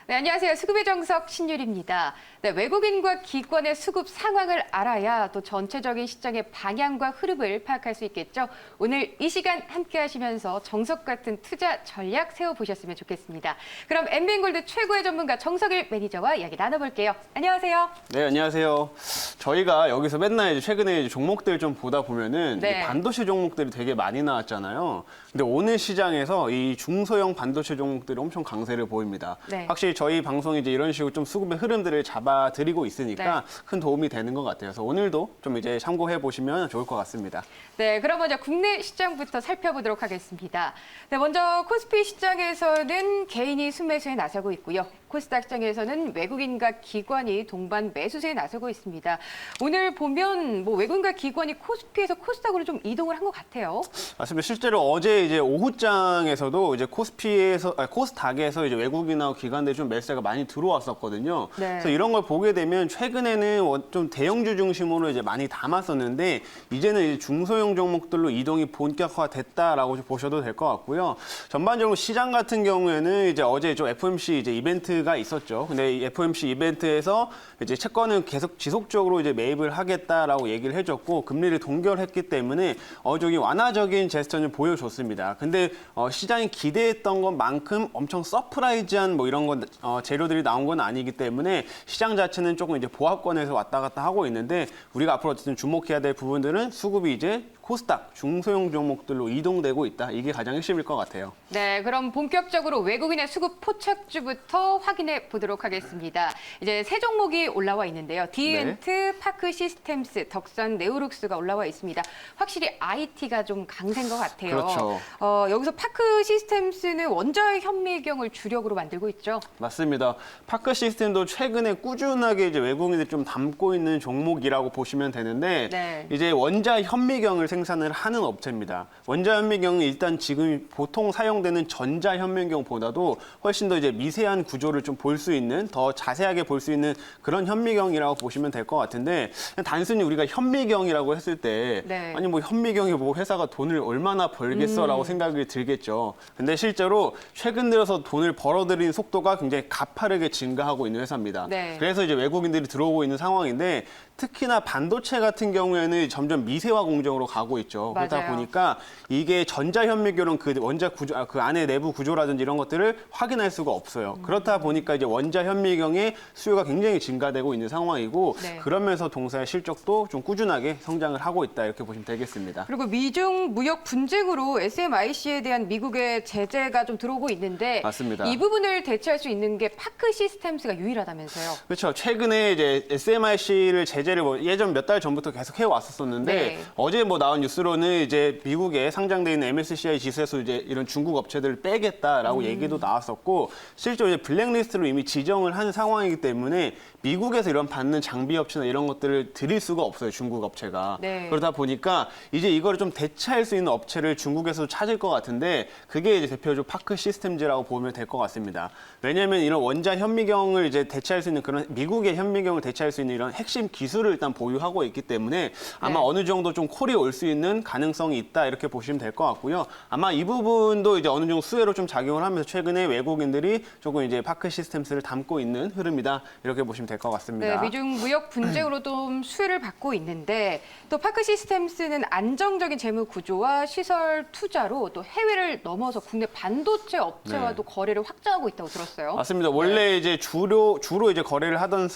네, 안녕하세요. 수급의 정석 신유리입니다. 네, 외국인과 기관의 수급 상황을 알아야 또 전체적인 시장의 방향과 흐름을 파악할 수 있겠죠. 오늘 이 시간 함께 하시면서 정석 같은 투자 전략 세워보셨으면 좋겠습니다. 그럼 엠비엔골드 최고의 전문가 정석일 매니저와 이야기 나눠볼게요. 안녕하세요. 네, 안녕하세요. 저희가 여기서 맨날 최근에 종목들 좀 보다 보면은 네. 이제 반도체 종목들이 되게 많이 나왔잖아요. 근데 오늘 시장에서 이 중소형 반도체 종목들이 엄청 강세를 보입니다. 네. 확실히 저희 방송이 이제 이런 식으로 좀 수급의 흐름들을 잡아드리고 있으니까 네. 큰 도움이 되는 것 같아요. 그래서 오늘도 좀 이제 참고해 보시면 좋을 것 같습니다. 네, 그럼 먼저 국내 시장부터 살펴보도록 하겠습니다. 네, 먼저 코스피 시장에서는 개인이 순매수에 나서고 있고요. 코스닥 시장에서는 외국인과 기관이 동반 매수세에 나서고 있습니다. 오늘 보면 뭐 외국인과 기관이 코스피에서 코스닥으로 좀 이동을 한 것 같아요. 맞습니다. 실제로 어제 이제 오후장에서도 이제 코스닥에서 이제 외국인하고 기관들이 좀 매수세가 많이 들어왔었거든요. 네. 그래서 이런 걸 보게 되면 최근에는 좀 대형주 중심으로 이제 많이 담았었는데 이제는 이제 중소형 종목들로 이동이 본격화됐다라고 보셔도 될 것 같고요. 전반적으로 시장 같은 경우에는 이제 어제 좀 FOMC 이제 이벤트가 있었죠. 근데 이 FOMC 이벤트에서 이제 채권은 계속 지속적으로 이제 매입을 하겠다라고 얘기를 해줬고 금리를 동결했기 때문에 어느 완화적인 제스처를 보여줬습니다. 근데 시장이 기대했던 것만큼 엄청 서프라이즈한 뭐 이런 건 재료들이 나온 건 아니기 때문에 시장 자체는 조금 이제 보합권에서 왔다 갔다 하고 있는데 우리가 앞으로 어쨌든 주목해야 될 부분들은 수급이 이제 코스닥 중소형 종목들로 이동되고 있다. 이게 가장 핵심일 것 같아요. 네, 그럼 본격적으로 외국인의 수급 포착주부터 확인해 보도록 하겠습니다. 이제 세 종목이 올라와 있는데요. 디엔트, 파크 시스템스, 덕산, 네오룩스가 올라와 있습니다. 확실히 IT가 좀 강세인 것 같아요. 그렇죠. 여기서 파크 시스템스는 원자 현미경을 주력으로 만들고 있죠. 맞습니다. 파크 시스템도 최근에 꾸준하게 이제 외국인들이 좀 담고 있는 종목이라고 보시면 되는데 네. 이제 원자 현미경을 생산을 하는 업체입니다. 원자 현미경은 일단 지금 보통 사용되는 전자 현미경보다도 훨씬 더 이제 미세한 구조를 좀 볼 수 있는 더 자세하게 볼 수 있는 그런 현미경이라고 보시면 될 것 같은데 그냥 단순히 우리가 현미경이라고 했을 때 네. 아니 뭐 현미경이 뭐 회사가 돈을 얼마나 벌겠어라고 생각이 들겠죠. 근데 실제로 최근 들어서 돈을 벌어들이는 속도가 굉장히 가파르게 증가하고 있는 회사입니다. 네. 그래서 이제 외국인들이 들어오고 있는 상황인데 특히나 반도체 같은 경우에는 점점 미세화 공정으로 가고 있죠. 그러다 맞아요. 보니까 이게 전자현미경은 그 원자 구조, 그 안에 내부 구조라든지 이런 것들을 확인할 수가 없어요. 그렇다 보니까 이제 원자현미경의 수요가 굉장히 증가되고 있는 상황이고 네. 그러면서 동사의 실적도 좀 꾸준하게 성장을 하고 있다 이렇게 보시면 되겠습니다. 그리고 미중 무역 분쟁으로 SMIC에 대한 미국의 제재가 좀 들어오고 있는데 맞습니다. 이 부분을 대체할 수 있는 게 파크 시스템스가 유일하다면서요. 그렇죠. 최근에 이제 SMIC를 제재를 뭐 예전 몇 달 전부터 계속 해왔었었는데 네. 어제 뭐 나온 뉴스로는 이제 미국에 상장돼 있는 MSCI 지수에서 이제 이런 중국 업체들을 빼겠다라고 얘기도 나왔었고 실제로 이제 블랙리스트로 이미 지정을 한 상황이기 때문에 미국에서 이런 받는 장비 업체나 이런 것들을 드릴 수가 없어요. 중국 업체가. 네. 그러다 보니까 이제 이거를 좀 대체할 수 있는 업체를 중국에서 찾을 것 같은데 그게 이제 대표적으로 파크 시스템즈라고 보면 될 것 같습니다. 왜냐하면 이런 원자 현미경을 이제 대체할 수 있는 그런 미국의 현미경을 대체할 수 있는 이런 핵심 기술을 일단 보유하고 있기 때문에 아마 네. 어느 정도 좀 콜이 올 수 있는 가능성이 있다 이렇게 보시면 될 것 같고요. 아마 이 부분도 이제 어느 정도 수혜로 좀 작용을 하면서 최근에 외국인들이 조금 이제 파크 시스템스를 담고 있는 흐름이다 이렇게 보시면 될 것 같습니다. 네, 미중 무역 분쟁으로 좀 수혜를 받고 있는데 또 파크 시스템스는 안정적인 재무 구조와 시설 투자로 또 해외를 넘어서 국내 반도체 업체와도 거래를 확장하고 있다고 들었어요. 맞습니다. 원래 이제 주로 이제 거래를 하던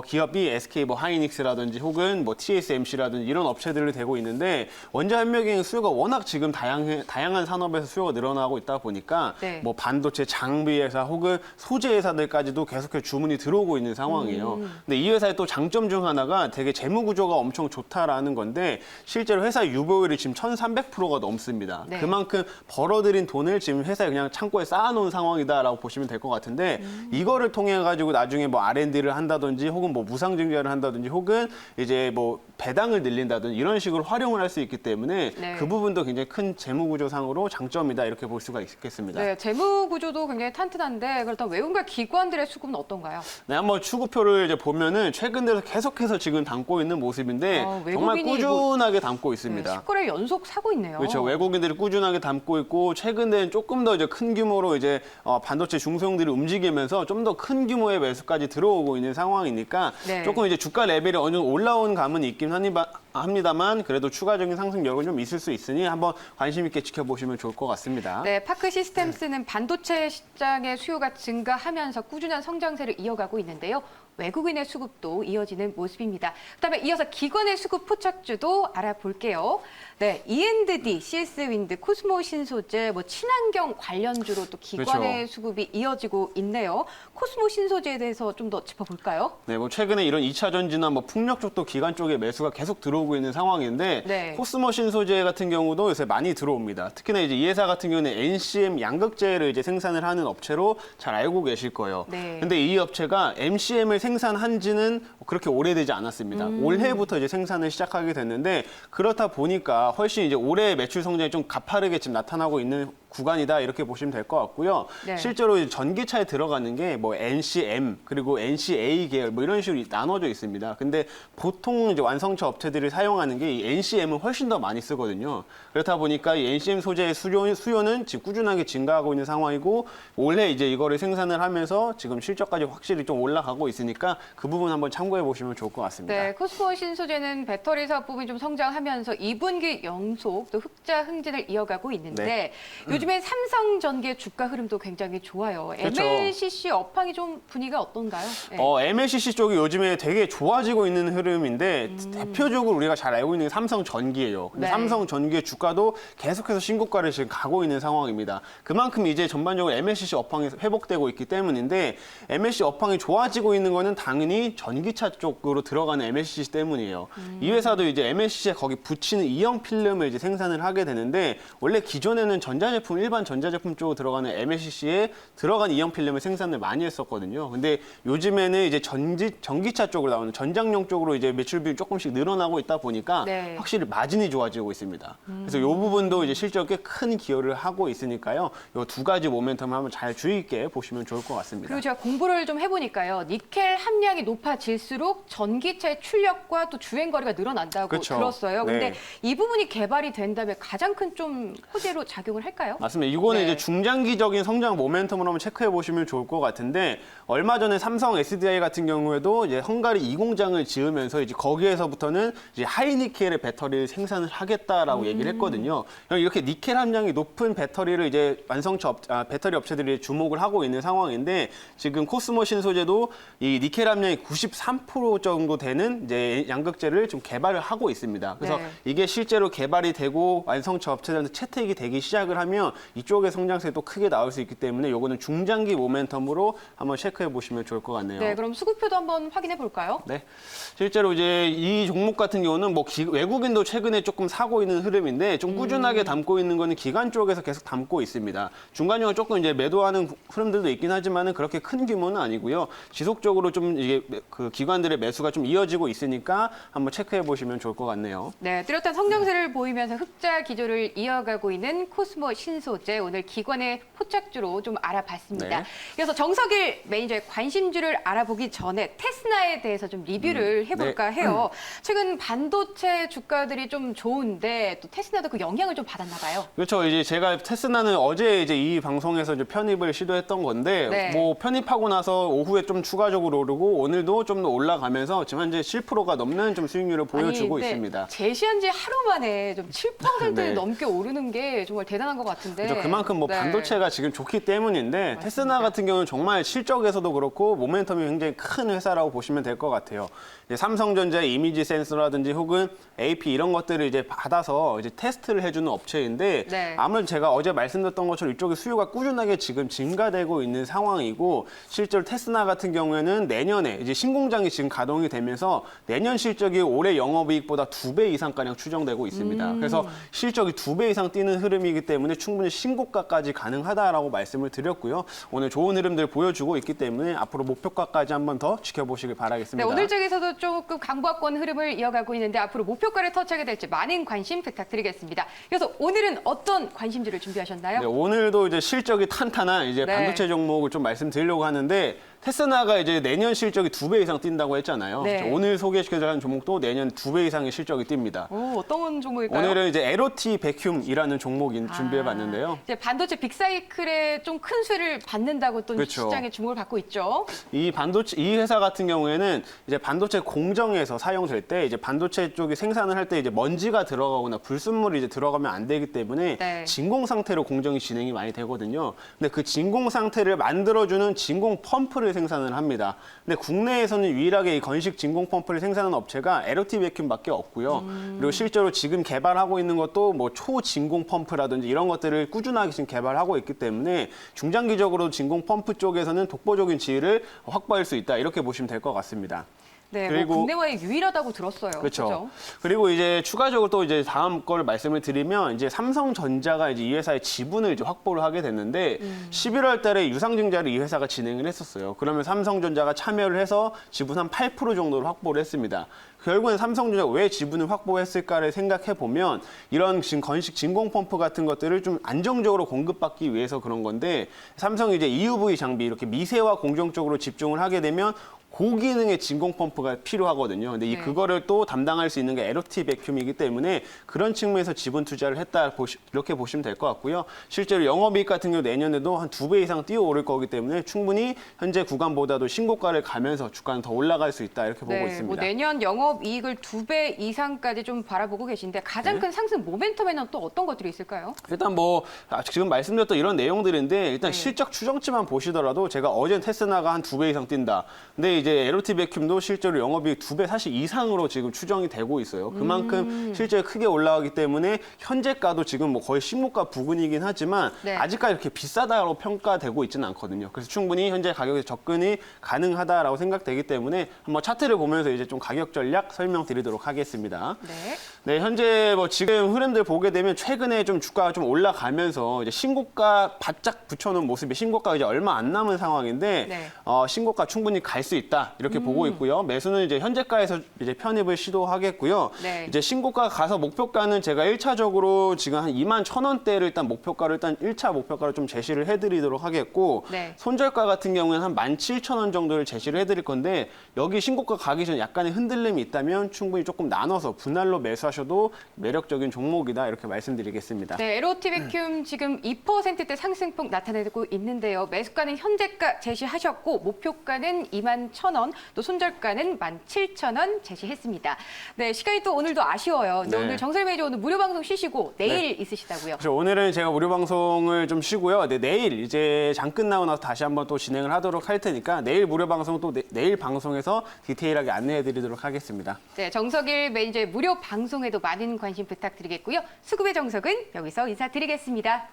기업이 SK 뭐 하이닉스라든지 혹은 뭐 TSMC라든지 이런 업체들이 되고 있는데 원자 현미경 수요가 워낙 지금 다양한 산업에서 수요가 늘어나고 있다 보니까 네. 뭐 반도체 장비 회사 혹은 소재 회사들까지도 계속해서 주문이 들어오고 있는 상황이에요. 근데 이 회사의 또 장점 중 하나가 되게 재무 구조가 엄청 좋다라는 건데 실제로 회사 유보율이 지금 1,300%가 넘습니다. 네. 그만큼 벌어들인 돈을 지금 회사에 그냥 창고에 쌓아놓은 상황이다라고 보시면 될 것 같은데 이거를 통해 가지고 나중에 뭐 R&D를 한다든지 혹은 뭐 무상 증자를 한다든지 혹은 이제 뭐 배당을 늘린다든지 이런 식으로 활용을 할 수 있기 때문에 네. 그 부분도 굉장히 큰 재무 구조상으로 장점이다 이렇게 볼 수가 있겠습니다. 네, 재무 구조도 굉장히 탄탄한데 그렇다면 외국인과 기관들의 수급은 어떤가요? 네, 한번 추구표를 이제 보면은 최근 들어서 계속해서 지금 담고 있는 모습인데 정말 외국인이 꾸준하게 담고 있습니다. 10거래 연속 사고 있네요. 그렇죠. 외국인들이 꾸준하게 담고 있고 최근에는 조금 더 이제 큰 규모로 이제 반도체 중소형들이 움직이면서 좀 더 큰 규모의 매수까지 들어오고 있는 상황이니까 네. 조금 이제 주가 레벨이 어느 정도 올라온 감은 있긴 합니다만 그래도 추가적인 상승력은 좀 있을 수 있으니 한번 관심 있게 지켜보시면 좋을 것 같습니다. 네, 파크 시스템스는 반도체 시장의 수요가 증가하면서 꾸준한 성장세를 이어가고 있는데요. 외국인의 수급도 이어지는 모습입니다. 그다음에 이어서 기관의 수급 포착주도 알아볼게요. 네, E&D, CS-윈드, 코스모 신소재, 뭐 친환경 관련주로 또 기관의 그렇죠. 수급이 이어지고 있네요. 코스모 신소재에 대해서 좀 더 짚어볼까요? 네, 뭐 최근에 이런 2차 전지나 뭐 풍력 쪽도 기관 쪽에 매수가 계속 들어오고 있는 상황인데 네. 코스모 신소재 같은 경우도 요새 많이 들어옵니다. 특히나 이제 이 회사 같은 경우는 NCM 양극재를 이제 생산을 하는 업체로 잘 알고 계실 거예요. 네. 근데 이 업체가 MCM을 생산한 지는 그렇게 오래되지 않았습니다. 올해부터 이제 생산을 시작하게 됐는데 그렇다 보니까 훨씬 이제 올해 매출 성장이 좀 가파르게 지금 나타나고 있는 구간이다 이렇게 보시면 될 것 같고요. 네. 실제로 이제 전기차에 들어가는 게 뭐 NCM 그리고 NCA 계열 뭐 이런 식으로 나눠져 있습니다. 근데 보통 이제 완성차 업체들이 사용하는 게 이 NCM은 훨씬 더 많이 쓰거든요. 그렇다 보니까 이 NCM 소재의 수요는 지금 꾸준하게 증가하고 있는 상황이고 올해 이제 이거를 생산을 하면서 지금 실적까지 확실히 좀 올라가고 있으니까 그 부분 한번 참고해 보시면 좋을 것 같습니다. 네, 코스모 신소재는 배터리 사업 부분이 좀 성장하면서 2분기 연속 또 흑자 흥진을 이어가고 있는데 네. 요즘에 삼성전기의 주가 흐름도 굉장히 좋아요. 그렇죠. MLCC 업황이 좀 분위기가 어떤가요? 네. MLCC 쪽이 요즘에 되게 좋아지고 있는 흐름인데 대표적으로 우리가 잘 알고 있는 게 삼성전기예요. 근데 네. 삼성전기의 주가도 계속해서 신고가를 지금 가고 있는 상황입니다. 그만큼 이제 전반적으로 MLCC 업황이 회복되고 있기 때문인데 MLCC 업황이 좋아지고 있는 거는 당연히 전기차 쪽으로 들어가는 MLCC 때문이에요. 이 회사도 이제 MLCC에 거기 붙이는 이형 필름을 이제 생산을 하게 되는데 원래 기존에는 일반 전자제품 쪽으로 들어가는 MLCC에 들어간 이형 필름을 생산을 많이 했었거든요. 근데 요즘에는 이제 전기차 쪽으로 나오는 전장용 쪽으로 이제 매출 비율이 조금씩 늘어나고 있다 보니까 네. 확실히 마진이 좋아지고 있습니다. 그래서 이 부분도 이제 실적에 큰 기여를 하고 있으니까요. 이 두 가지 모멘텀을 한번 잘 주의 있게 보시면 좋을 것 같습니다. 그리고 제가 공부를 좀 해보니까요. 니켈 함량이 높아질수록 전기차의 출력과 또 주행거리가 늘어난다고 그렇죠. 들었어요. 근데 네. 이 부분이 개발이 된다면 가장 큰 좀 호재로 작용을 할까요? 맞습니다. 이거는 네. 이제 중장기적인 성장 모멘텀으로 한번 체크해 보시면 좋을 것 같은데 얼마 전에 삼성 SDI 같은 경우에도 이제 헝가리 2공장을 지으면서 이제 거기에서부터는 이제 하이니켈의 배터리를 생산을 하겠다라고 얘기를 했거든요. 이렇게 니켈 함량이 높은 배터리를 이제 배터리 업체들이 주목을 하고 있는 상황인데 지금 코스모 신소재도 이 니켈 함량이 93% 정도 되는 이제 양극재를 좀 개발을 하고 있습니다. 그래서 네. 이게 실제로 개발이 되고 완성차 업체들한테 채택이 되기 시작을 하면 이쪽의 성장세도 크게 나올 수 있기 때문에 요거는 중장기 모멘텀으로 한번 체크해 보시면 좋을 것 같네요. 네, 그럼 수급표도 한번 확인해 볼까요? 네. 실제로 이제 이 종목 같은 경우는 뭐 외국인도 최근에 조금 사고 있는 흐름인데 좀 꾸준하게 담고 있는 거는 기관 쪽에서 계속 담고 있습니다. 중간중간 조금 이제 매도하는 흐름들도 있긴 하지만은 그렇게 큰 규모는 아니고요. 지속적으로 좀 이게 그 기관들의 매수가 좀 이어지고 있으니까 한번 체크해 보시면 좋을 것 같네요. 네, 뚜렷한 성장세를 보이면서 흑자 기조를 이어가고 있는 코스모 신소재 오늘 기관의 포착주로 좀 알아봤습니다. 네. 그래서 정석일 매니저의 관심주를 알아보기 전에 테스나에 대해서 좀 리뷰를 해볼까 해요. 최근 반도체 주가들이 좀 좋은데 또 테스나도 그 영향을 좀 받았나 봐요. 그렇죠. 이제 제가 테스나는 어제 이제 이 방송에서 이제 편입을 시도했던 건데 네. 뭐 편입하고 나서 오후에 좀 추가적으로 오르고 오늘도 좀 더 올라가면서 지금 현재 7%가 넘는 좀 수익률을 보여주고 근데 있습니다. 제시한 지 하루 만에 좀 7% 네. 넘게 오르는 게 정말 대단한 것 같은데. 그렇죠. 그만큼 뭐 네. 반도체가 지금 좋기 때문인데 테스나 같은 경우는 정말 실적에서도 그렇고 모멘텀이 굉장히 큰 회사라고 보시면 될 것 같아요. 이제 삼성전자의 이미지 센서라든지 혹은 AP 이런 것들을 이제 받아서 이제 테스트를 해주는 업체인데 네. 아무래도 제가 어제 말씀드렸던 것처럼 이쪽에 수요가 꾸준하게 지금 증가되고 있는 상황이고 실제로 테스나 같은 경우에는 내년에 이제 신공장이 지금 가동이 되면서 내년 실적이 올해 영업이익보다 2배 이상가량 추정되고 있습니다. 그래서 실적이 2배 이상 뛰는 흐름이기 때문에 충분히 신고가까지 가능하다라고 말씀을 드렸고요. 오늘 좋은 흐름들 보여주고 있기 때문에 앞으로 목표가까지 한번 더 지켜보시길 바라겠습니다. 네, 오늘 쪽에서도 조금 강보합권 흐름을 이어가고 있는데 앞으로 목표가를 터치하게 될지 많은 관심 부탁드리겠습니다. 그래서 오늘은 어떤 관심주를 준비하셨나요? 네, 오늘도 이제 실적이 탄탄한 이제 네. 반도체 종목을 좀 말씀드리려고 하는데 테스나가 이제 내년 실적이 2배 이상 뛴다고 했잖아요. 네. 오늘 소개시켜드린 종목도 내년 2배 이상의 실적이 뜁니다. 오, 어떤 종목일까요? 오늘은 이제 LOT 베큐움이라는 종목 준비해봤는데요. 이제 반도체 빅사이클에 좀 큰 수혜를 받는다고 또 그렇죠. 시장에 주목을 받고 있죠. 이 회사 같은 경우에는 이제 반도체 공정에서 사용될 때 이제 반도체 쪽이 생산을 할 때 이제 먼지가 들어가거나 불순물이 이제 들어가면 안 되기 때문에 네. 진공 상태로 공정이 진행이 많이 되거든요. 근데 그 진공 상태를 만들어주는 진공 펌프를 생산을 합니다. 근데 국내에서는 유일하게 이 건식 진공 펌프를 생산하는 업체가 LOT 베큐움밖에 없고요. 그리고 실제로 지금 개발하고 있는 것도 뭐 초진공 펌프라든지 이런 것들을 꾸준하게 지금 개발하고 있기 때문에 중장기적으로 진공 펌프 쪽에서는 독보적인 지위를 확보할 수 있다 이렇게 보시면 될 것 같습니다. 네, 그리고- 뭐 국내와의 유일하다고 들었어요. 그렇죠. 그리고 이제 추가적으로 또 이제 다음 걸 말씀을 드리면 이제 삼성전자가 이제 이 회사의 지분을 이제 확보를 하게 됐는데 11월 달에 유상증자를 이 회사가 진행을 했었어요. 그러면 삼성전자가 참여를 해서 지분 한 8% 정도를 확보를 했습니다. 결국엔 삼성전자가 왜 지분을 확보했을까를 생각해 보면 이런 지금 건식 진공 펌프 같은 것들을 좀 안정적으로 공급받기 위해서 그런 건데 삼성이 이제 EUV 장비 이렇게 미세화 공정 쪽으로 집중을 하게 되면 고기능의 진공 펌프가 필요하거든요. 근데 네. 그거를 또 담당할 수 있는 게 LOT 베큐움이기 때문에 그런 측면에서 지분 투자를 했다 이렇게 보시면 될 것 같고요. 실제로 영업이익 같은 경우 내년에도 한 2배 이상 뛰어오를 거기 때문에 충분히 현재 구간보다도 신고가를 가면서 주가는 더 올라갈 수 있다 이렇게 보고 있습니다. 뭐 내년 영업이익을 2배 이상까지 좀 바라보고 계신데 가장 네. 큰 상승 모멘텀에는 또 어떤 것들이 있을까요? 일단 뭐 지금 말씀드렸던 이런 내용들인데 일단 네. 실적 추정치만 보시더라도 제가 어제 테스나가 한 2배 이상 뛴다. 근데 이제 LOT 베큐움도 실제로 영업이익 2배 사실 이상으로 지금 추정이 되고 있어요. 그만큼 실제 크게 올라가기 때문에 현재가도 지금 뭐 거의 신고가 부근이긴 하지만 네. 아직까지 그렇게 비싸다고 평가되고 있지는 않거든요. 그래서 충분히 현재 가격에 접근이 가능하다라고 생각되기 때문에 한번 차트를 보면서 이제 좀 가격 전략 설명드리도록 하겠습니다. 네. 네, 현재 뭐 지금 흐름들 보게 되면 최근에 좀 주가가 좀 올라가면서 이제 신고가 바짝 붙여놓은 모습이 신고가가 이제 얼마 안 남은 상황인데 네. 신고가 충분히 갈 수 있다 이렇게 보고 있고요. 매수는 이제 현재가에서 이제 편입을 시도하겠고요. 네. 이제 신고가 가서 목표가는 제가 1차적으로 지금 한 21,000원대를 일단 목표가를 일단 1차 목표가를 좀 제시를 해드리도록 하겠고 네. 손절가 같은 경우에는 한 17,000원 정도를 제시를 해드릴 건데 여기 신고가 가기 전 약간의 흔들림이 있다면 충분히 조금 나눠서 분할로 매수하셔도 매력적인 종목이다 이렇게 말씀드리겠습니다. 네, LOT 베큐움 지금 2%대 상승폭 나타내고 있는데요. 매수가는 현재가 제시하셨고 목표가는 21,000원, 또 손절가는 17,000원 제시했습니다. 네, 시간이 또 오늘도 아쉬워요. 근데 네. 오늘 정설 매니저 오늘 무료 방송 쉬시고 내일 있으시다고요. 그래서 오늘은 제가 무료 방송을 좀 쉬고요. 네, 내일 이제 장 끝나고 나서 다시 한번 또 진행을 하도록 할 테니까 내일 무료 방송 또 내일 방송에서 디테일하게 안내해드리도록 하겠습니다. 네, 정석일 매니저의 무료 방송에도 많은 관심 부탁드리겠고요. 수급의 정석은 여기서 인사드리겠습니다.